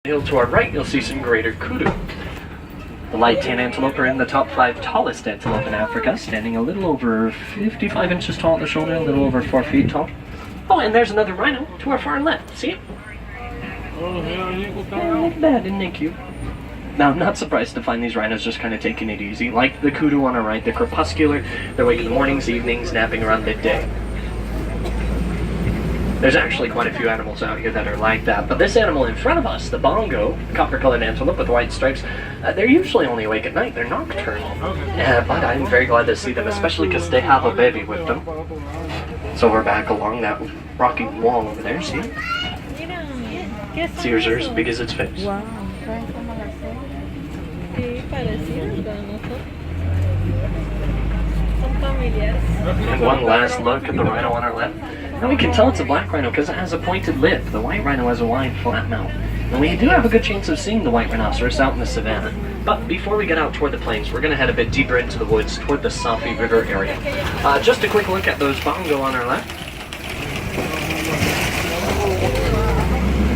Hill to our right, you'll see some greater kudu. The light tan antelope are in the top 5 tallest antelope in Africa, standing a little over 55 inches tall at the shoulder, a little over 4 feet tall. Oh, and there's another rhino to our far left. See it? Yeah, look at that, isn't it cute? Now, I'm not surprised to find these rhinos just kind of taking it easy. Like the kudu on our right, they're crepuscular. They're awake in the mornings, evenings, napping around midday. There's actually quite a few animals out here that are like that, but this animal in front of us, the bongo, copper-colored antelope with white stripes, they're usually only awake at night. They're nocturnal. But I'm very glad to see them, especially because they have a baby with them. So we're back along that rocky wall over there, see it? Its ears are as big as its face. And one last look at the rhino on our left. Now we can tell it's a black rhino because it has a pointed lip. The white rhino has a wide, flat mouth. And we do have a good chance of seeing the white rhinoceros out in the savannah. But before we get out toward the plains, we're going to head a bit deeper into the woods toward the Safi River area. Just a quick look at those bongo on our left.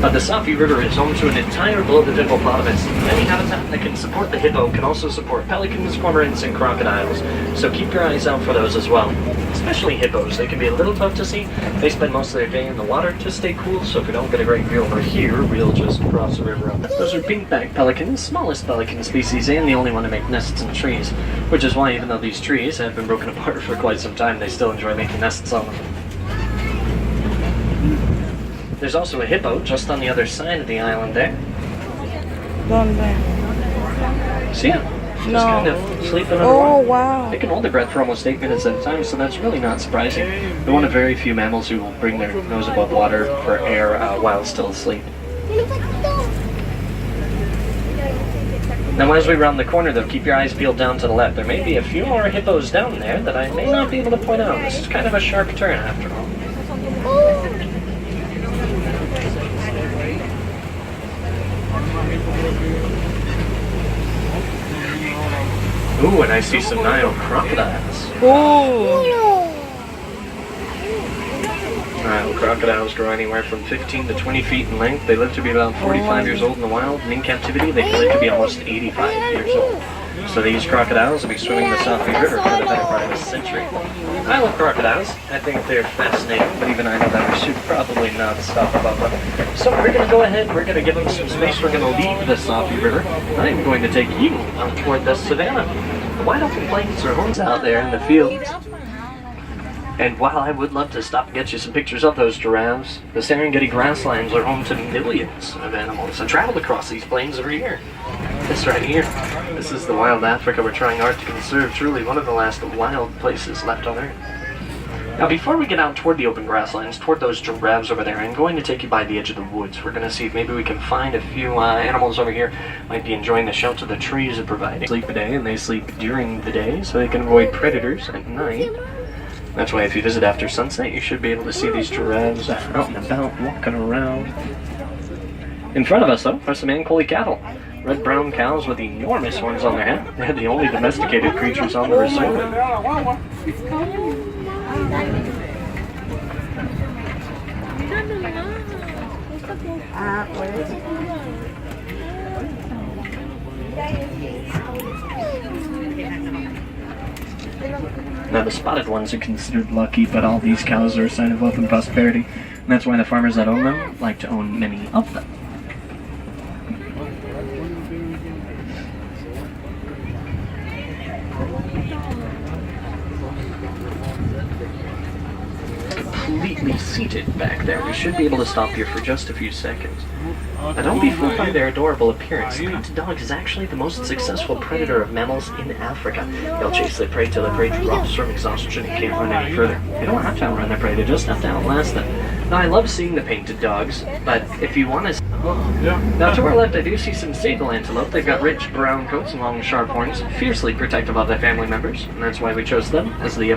The Safi River is home to an entire globe of hippopotamus. Any habitat that can support the hippo can also support pelicans, cormorants, and crocodiles. So keep your eyes out for those as well. Especially hippos. They can be a little tough to see. They spend most of their day in the water to stay cool, so if we don't get a great view over here, we'll just cross the river up. Those are pink-backed pelicans, smallest pelican species, and the only one to make nests in trees. Which is why, even though these trees have been broken apart for quite some time, they still enjoy making nests on them. There's also a hippo just on the other side of the island there. See it? Just kind of sleeping underwater. Oh, wow. They can hold their breath for almost 8 minutes at a time, so that's really not surprising. They're one of very few mammals who will bring their nose above water for air while still asleep. Now as we round the corner though, keep your eyes peeled down to the left. There may be a few more hippos down there that I may not be able to point out. This is kind of a sharp turn after all. Ooh, and I see some Nile crocodiles. Nile crocodiles grow anywhere from 15 to 20 feet in length. They live to be about 45 years old in the wild, and in captivity they can live to be almost 85 years old. So these crocodiles will be swimming the Safi River for the better part of a century. I love crocodiles. I think they're fascinating, but even I know that I should probably not stop above them. So we're going to go ahead, we're going to give them some space, we're going to leave the Safi River. I'm going to take you out toward the savannah. The wide open plains are homes out there in the fields. And while I would love to stop and get you some pictures of those giraffes, the Serengeti grasslands are home to millions of animals that travel across these plains every year. This right here, this is the wild Africa we're trying hard to conserve, truly one of the last wild places left on Earth. Now before we get out toward the open grasslands, toward those giraffes over there, I'm going to take you by the edge of the woods. We're going to see if maybe we can find a few animals over here might be enjoying the shelter the trees are providing. They sleep a day and they sleep during the day so they can avoid predators at night. That's why if you visit after sunset, you should be able to see these giraffes out and about, walking around. In front of us, though, are some Ankole cattle. Red-brown cows with enormous horns on their head. They're the only domesticated creatures on the reserve. Now the spotted ones are considered lucky, but all these cows are a sign of wealth and prosperity, and that's why the farmers that own them like to own many of them. Completely seated back there. We should be able to stop here for just a few seconds. Now don't be fooled by their adorable appearance. The painted dog is actually the most successful predator of mammals in Africa. They'll chase their prey till the prey drops from exhaustion and can't run any further. They don't have to outrun their prey, they just have to outlast them. Now I love seeing the painted dogs, but if you want to... Now to our left I do see some sable antelope. They've got rich brown coats and long sharp horns, fiercely protective of their family members, and that's why we chose them as the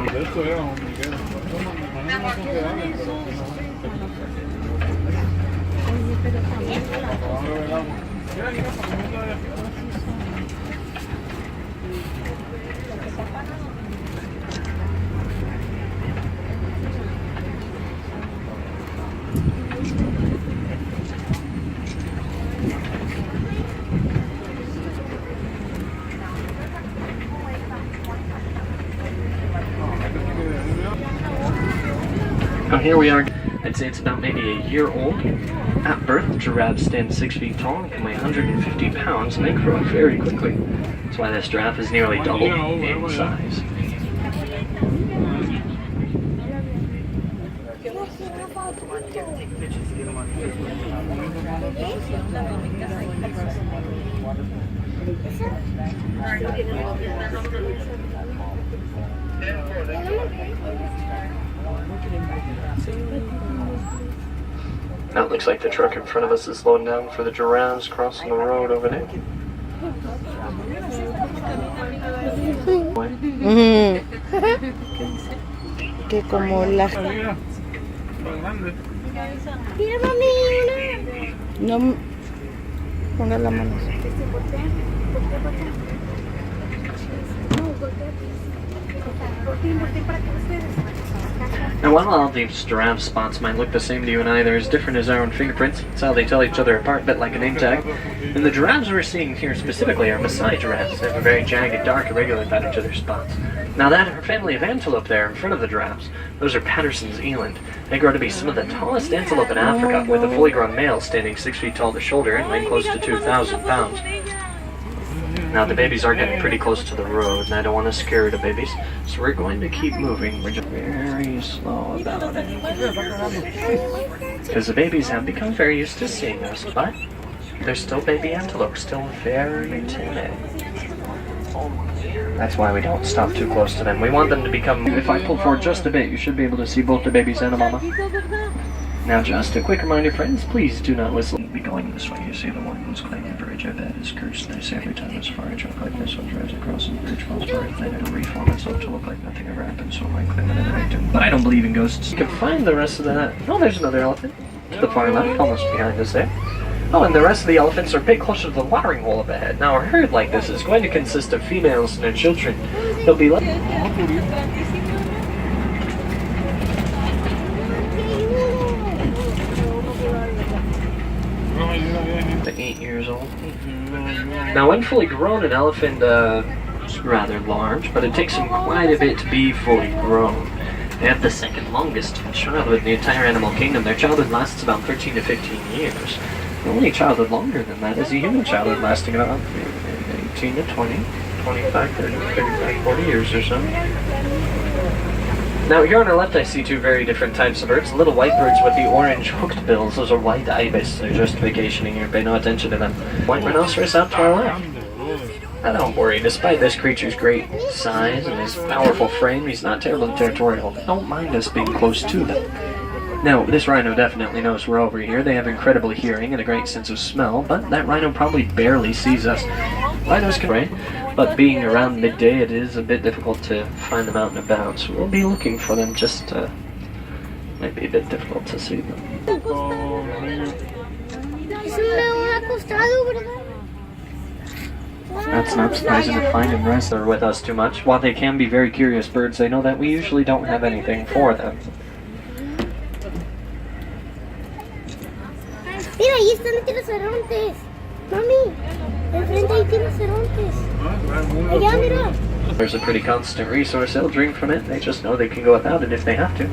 here we are. I'd say it's about maybe a year old. At birth, giraffes stand 6 feet tall and can weigh 150 pounds, and they grow up very quickly. That's why this giraffe is nearly double in size. Now it looks like the truck in front of us is slowing down for the giraffes crossing the road over there. Que como la... Mira, mami, una. No, ponga la mano. Now, while all these giraffe spots might look the same to you and I, they're as different as our own fingerprints. It's how they tell each other apart, a bit like a name tag. And the giraffes we're seeing here specifically are Maasai giraffes. They have a very jagged, dark, irregular patterns of their spots. Now, that family of antelope there in front of the giraffes, those are Patterson's eland. They grow to be some of the tallest antelope in Africa, with a fully grown male standing 6 feet tall to shoulder and weighing close to 2,000 pounds. Now the babies are getting pretty close to the road, and I don't want to scare the babies, so we're going to keep moving. We're just very slow about it, because the babies have become very used to seeing us, but they're still baby antelope, still very timid. That's why we don't stop too close to them. We want them to become, if I pull forward just a bit, you should be able to see both the babies and the mama. Now just a quick reminder, friends, please do not whistle. Be going this way. You see the one who's claiming the bridge, I bet, is cursed. They say every time as far a truck like this one drives across the bridge, most part then it'll reform itself to look like nothing ever happened, so I claim it I do. But I don't believe in ghosts. You can find the rest of that. Oh, there's another elephant. To the far left, almost behind us there. Oh, and the rest of the elephants are a bit closer to the watering hole up ahead. Now, a herd like this is going to consist of females and their children. They'll be like... to 8 years old. Now, when fully grown, an elephant is rather large, but it takes them quite a bit to be fully grown. They have the second longest childhood in the entire animal kingdom. Their childhood lasts about 13 to 15 years. The only childhood longer than that is a human childhood, lasting about 18 to 20, 25, 30, 35, 40 years or so. Now here on our left I see two very different types of birds. Little white birds with the orange hooked bills. Those are white ibis. They're just vacationing here. Pay no attention to them. White rhinoceros out to our left. Now don't worry, despite this creature's great size and his powerful frame, he's not terribly territorial. Don't mind us being close to them. Now, this rhino definitely knows we're over here. They have incredible hearing and a great sense of smell, but that rhino probably barely sees us. Rhinos can rain, but being around midday, it is a bit difficult to find them out and about, so we'll be looking for them, just might be a bit difficult to see them. That's not surprising to find them wrestler with us too much. While they can be very curious birds, they know that we usually don't have anything for them. Mira, ahí están los rinocerontes. Mami, enfrente ahí tiene rinocerontes. Allá, mira. There's a pretty constant resource. They'll drink from it. They just know they can go without it if they have to.